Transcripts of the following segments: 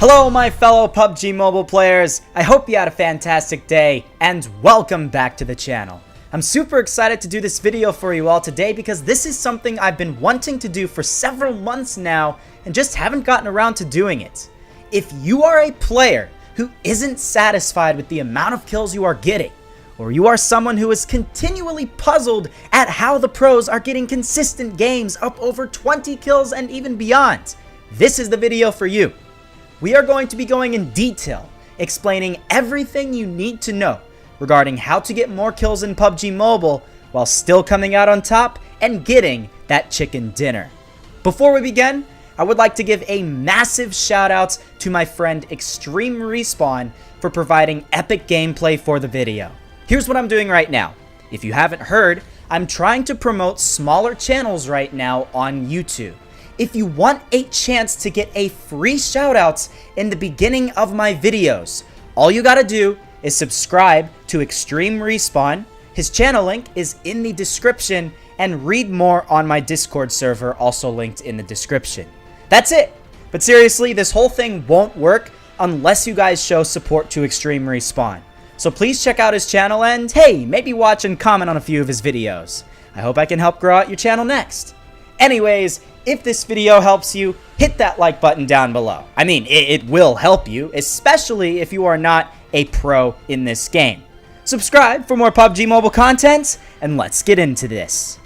Hello my fellow PUBG Mobile players, I hope you had a fantastic day, and welcome back to the channel. I'm super excited to do this video for you all today because this is something I've been wanting to do for several months now and just haven't gotten around to doing it. If you are a player who isn't satisfied with the amount of kills you are getting, or you are someone who is continually puzzled at how the pros are getting consistent games up over 20 kills and even beyond, this is the video for you. We are going to be going in detail, explaining everything you need to know regarding how to get more kills in PUBG Mobile while still coming out on top and getting that chicken dinner. Before we begin, I would like to give a massive shout out to my friend Extreme Respawn for providing epic gameplay for the video. Here's what I'm doing right now. If you haven't heard, I'm trying to promote smaller channels right now on YouTube. If you want a chance to get a free shoutouts in the beginning of my videos, all you gotta do is subscribe to Extreme Respawn. His channel link is in the description, and read more on my Discord server, also linked in the description. That's it. But seriously, this whole thing won't work unless you guys show support to Extreme Respawn. So please check out his channel and, hey, maybe watch and comment on a few of his videos. I hope I can help grow out your channel next. Anyways, if this video helps you, hit that like button down below. I mean, it will help you, especially if you are not a pro in this game. Subscribe for more PUBG Mobile content, and let's get into this.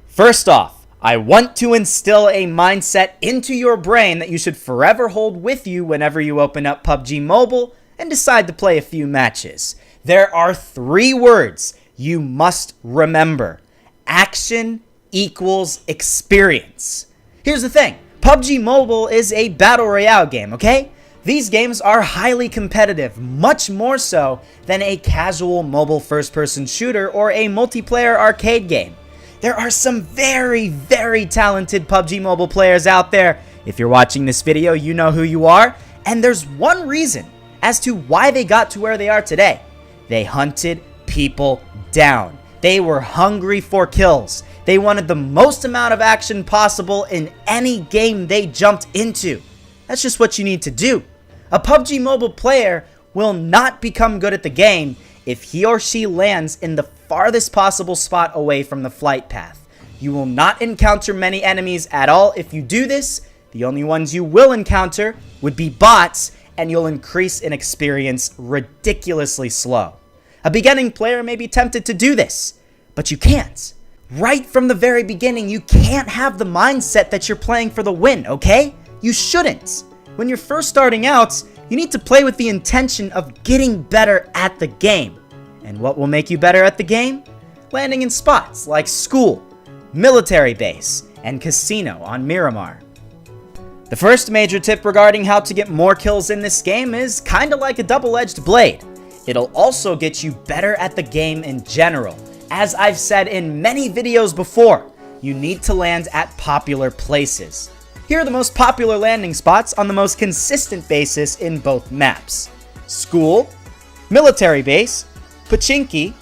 First off, I want to instill a mindset into your brain that you should forever hold with you whenever you open up PUBG Mobile and decide to play a few matches. There are 3 words you must remember. Action equals experience. Here's the thing, PUBG Mobile is a battle royale game, okay? These games are highly competitive, much more so than a casual mobile first-person shooter or a multiplayer arcade game. There are some very, very talented PUBG Mobile players out there. If you're watching this video, you know who you are, and there's one reason as to why they got to where they are today. They hunted people down. They were hungry for kills. They wanted the most amount of action possible in any game they jumped into. That's just what you need to do. A PUBG Mobile player will not become good at the game if he or she lands in the farthest possible spot away from the flight path. You will not encounter many enemies at all if you do this. The only ones you will encounter would be bots, and you'll increase in experience ridiculously slow. A beginning player may be tempted to do this, but you can't. Right from the very beginning, you can't have the mindset that you're playing for the win, okay? You shouldn't. When you're first starting out, you need to play with the intention of getting better at the game. And what will make you better at the game? Landing in spots like school, military base, and casino on Miramar. The first major tip regarding how to get more kills in this game is kinda like a double-edged blade. It'll also get you better at the game in general. As I've said in many videos before, you need to land at popular places. Here are the most popular landing spots on the most consistent basis in both maps: School, Military Base, Pachinki,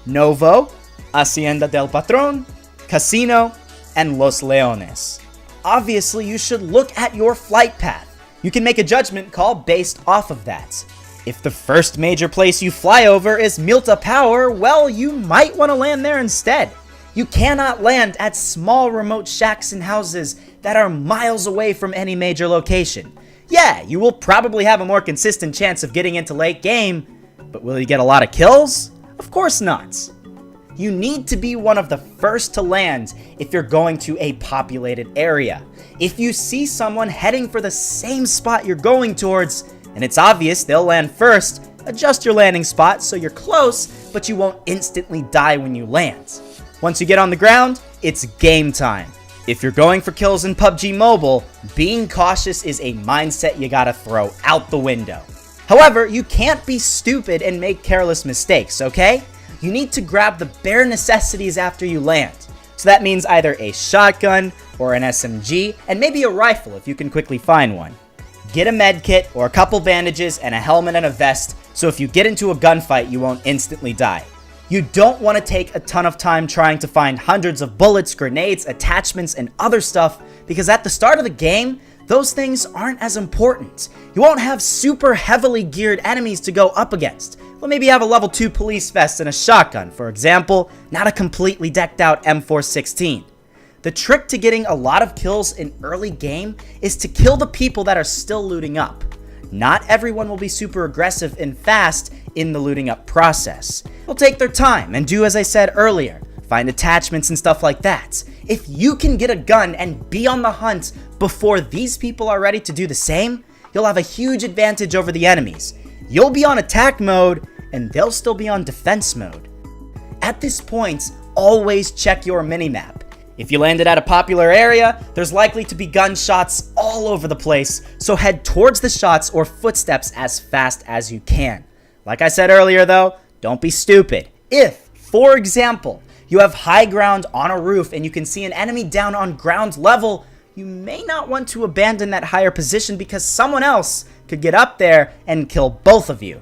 Novo, Hacienda del Patron, Casino, and Los Leones. Obviously, you should look at your flight path. You can make a judgment call based off of that. If the first major place you fly over is Milta Power, well, you might want to land there instead. You cannot land at small remote shacks and houses that are miles away from any major location. Yeah, you will probably have a more consistent chance of getting into late game, but will you get a lot of kills? Of course not. You need to be one of the first to land if you're going to a populated area. If you see someone heading for the same spot you're going towards, and it's obvious they'll land first, adjust your landing spot so you're close, but you won't instantly die when you land. Once you get on the ground, it's game time. If you're going for kills in PUBG Mobile, being cautious is a mindset you gotta throw out the window. However, you can't be stupid and make careless mistakes, okay? You need to grab the bare necessities after you land. So that means either a shotgun or an SMG, and maybe a rifle if you can quickly find one. Get a med kit or a couple bandages and a helmet and a vest, so if you get into a gunfight, you won't instantly die. You don't want to take a ton of time trying to find hundreds of bullets, grenades, attachments, and other stuff, because at the start of the game, those things aren't as important. You won't have super heavily geared enemies to go up against. Well, maybe you have a level 2 police vest and a shotgun, for example, not a completely decked out M416. The trick to getting a lot of kills in early game is to kill the people that are still looting up. Not everyone will be super aggressive and fast in the looting up process. They'll take their time and do as I said earlier, find attachments and stuff like that. If you can get a gun and be on the hunt before these people are ready to do the same, you'll have a huge advantage over the enemies. You'll be on attack mode and they'll still be on defense mode. At this point, always check your minimap. If you landed at a popular area, there's likely to be gunshots all over the place, so head towards the shots or footsteps as fast as you can. Like I said earlier though, don't be stupid. If, for example, you have high ground on a roof and you can see an enemy down on ground level, you may not want to abandon that higher position because someone else could get up there and kill both of you.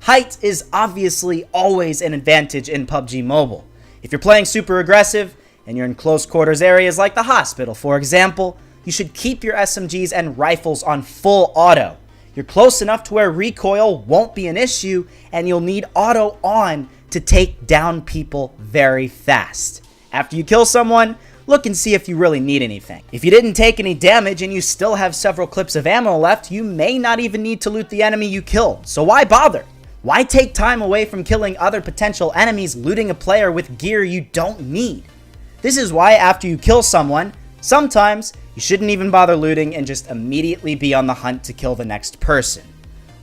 Height is obviously always an advantage in PUBG Mobile. If you're playing super aggressive, and you're in close quarters areas like the hospital, for example, you should keep your SMGs and rifles on full auto. You're close enough to where recoil won't be an issue, and you'll need auto on to take down people very fast. After you kill someone, look and see if you really need anything. If you didn't take any damage and you still have several clips of ammo left, you may not even need to loot the enemy you killed, so why bother? Why take time away from killing other potential enemies looting a player with gear you don't need? This is why after you kill someone, sometimes you shouldn't even bother looting and just immediately be on the hunt to kill the next person.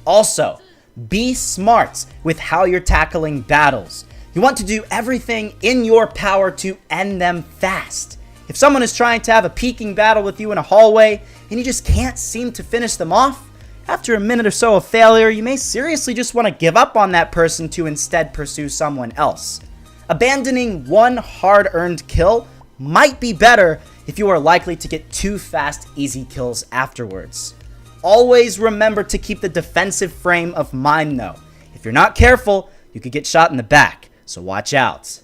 Also, be smart with how you're tackling battles. You want to do everything in your power to end them fast. If someone is trying to have a peeking battle with you in a hallway and you just can't seem to finish them off, after a minute or so of failure, you may seriously just want to give up on that person to instead pursue someone else. Abandoning one hard-earned kill might be better if you are likely to get 2 fast, easy kills afterwards. Always remember to keep the defensive frame of mind though. If you're not careful, you could get shot in the back, so watch out.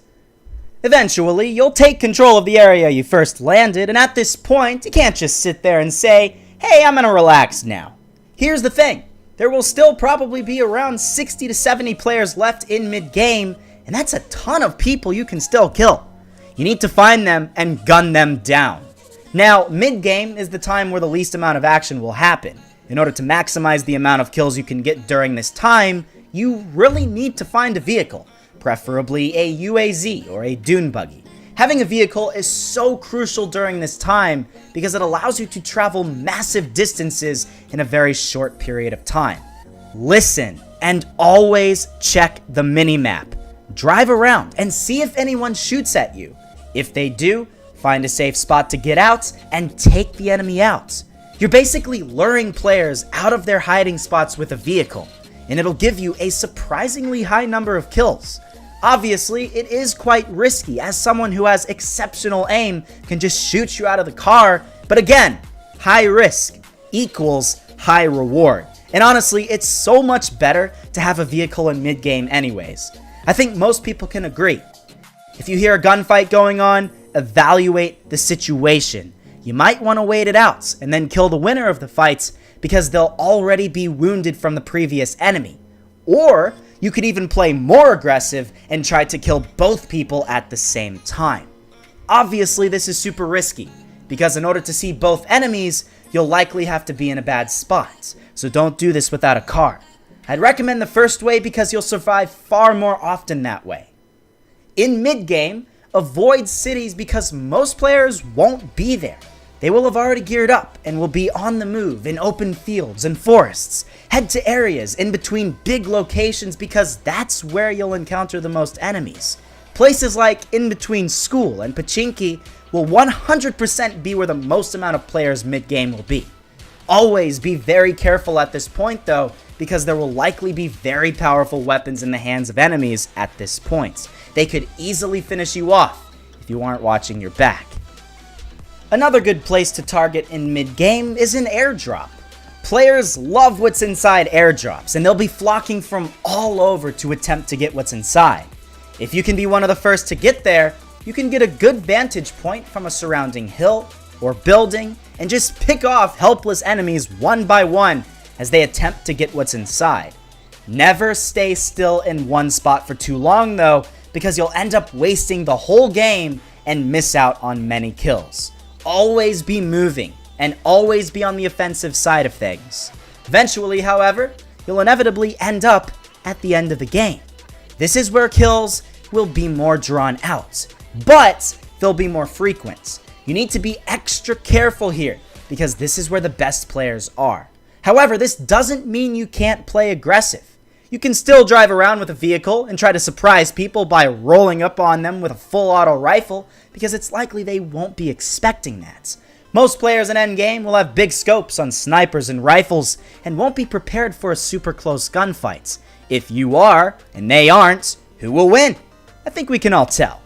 Eventually, you'll take control of the area you first landed, and at this point, you can't just sit there and say, hey, I'm gonna relax now. Here's the thing, there will still probably be around 60 to 70 players left in mid-game, and that's a ton of people you can still kill. You need to find them and gun them down. Now, mid-game is the time where the least amount of action will happen. In order to maximize the amount of kills you can get during this time, you really need to find a vehicle, preferably a UAZ or a dune buggy. Having a vehicle is so crucial during this time because it allows you to travel massive distances in a very short period of time. Listen and always check the minimap. Drive around and see if anyone shoots at you. If they do, find a safe spot to get out and take the enemy out. You're basically luring players out of their hiding spots with a vehicle, and it'll give you a surprisingly high number of kills. Obviously, it is quite risky as someone who has exceptional aim can just shoot you out of the car, but again, high risk equals high reward. And honestly, it's so much better to have a vehicle in mid-game anyways. I think most people can agree. If you hear a gunfight going on, evaluate the situation. You might want to wait it out and then kill the winner of the fight because they'll already be wounded from the previous enemy. Or you could even play more aggressive and try to kill both people at the same time. Obviously, this is super risky because in order to see both enemies, you'll likely have to be in a bad spot. So don't do this without a car. I'd recommend the first way because you'll survive far more often that way. In mid-game, avoid cities because most players won't be there. They will have already geared up and will be on the move in open fields and forests. Head to areas in between big locations because that's where you'll encounter the most enemies. Places like in between school and Pachinki will 100% be where the most amount of players mid-game will be. Always be very careful at this point though, because there will likely be very powerful weapons in the hands of enemies at this point. They could easily finish you off if you aren't watching your back. Another good place to target in mid-game is an airdrop. Players love what's inside airdrops, and they'll be flocking from all over to attempt to get what's inside. If you can be one of the first to get there, you can get a good vantage point from a surrounding hill, or building and just pick off helpless enemies one by one as they attempt to get what's inside. Never stay still in one spot for too long though, because you'll end up wasting the whole game and miss out on many kills. Always be moving and always be on the offensive side of things. Eventually, however, you'll inevitably end up at the end of the game. This is where kills will be more drawn out, but they'll be more frequent. You need to be extra careful here because this is where the best players are. However, this doesn't mean you can't play aggressive. You can still drive around with a vehicle and try to surprise people by rolling up on them with a full auto rifle because it's likely they won't be expecting that. Most players in endgame will have big scopes on snipers and rifles and won't be prepared for a super close gunfight. If you are, and they aren't, who will win? I think we can all tell.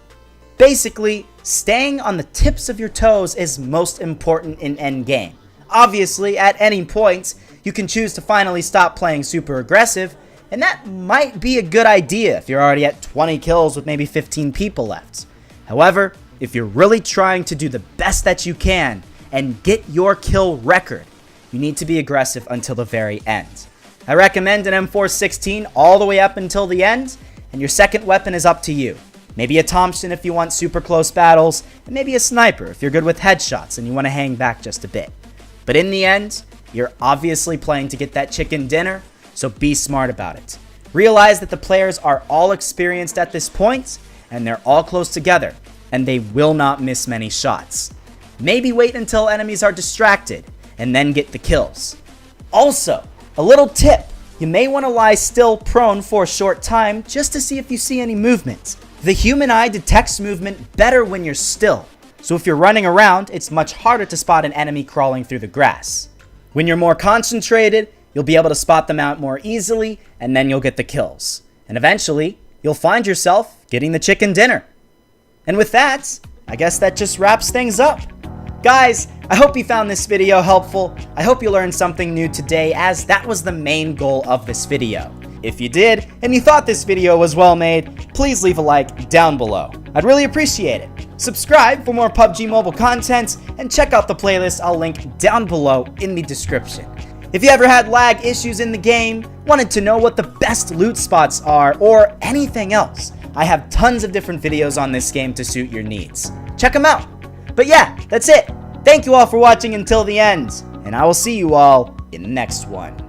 Basically, staying on the tips of your toes is most important in endgame. Obviously, at any point, you can choose to finally stop playing super aggressive, and that might be a good idea if you're already at 20 kills with maybe 15 people left. However, if you're really trying to do the best that you can and get your kill record, you need to be aggressive until the very end. I recommend an M416 all the way up until the end, and your second weapon is up to you. Maybe a Thompson if you want super close battles, and maybe a sniper if you're good with headshots and you want to hang back just a bit. But in the end, you're obviously playing to get that chicken dinner, so be smart about it. Realize that the players are all experienced at this point, and they're all close together, and they will not miss many shots. Maybe wait until enemies are distracted, and then get the kills. Also, a little tip, you may want to lie still prone for a short time just to see if you see any movement. The human eye detects movement better when you're still, so if you're running around, it's much harder to spot an enemy crawling through the grass. When you're more concentrated, you'll be able to spot them out more easily, and then you'll get the kills. And eventually, you'll find yourself getting the chicken dinner. And with that, I guess that just wraps things up. Guys, I hope you found this video helpful. I hope you learned something new today, as that was the main goal of this video. If you did, and you thought this video was well made, please leave a like down below. I'd really appreciate it. Subscribe for more PUBG Mobile content, and check out the playlist I'll link down below in the description. If you ever had lag issues in the game, wanted to know what the best loot spots are, or anything else, I have tons of different videos on this game to suit your needs. Check them out. But yeah, that's it. Thank you all for watching until the end, and I will see you all in the next one.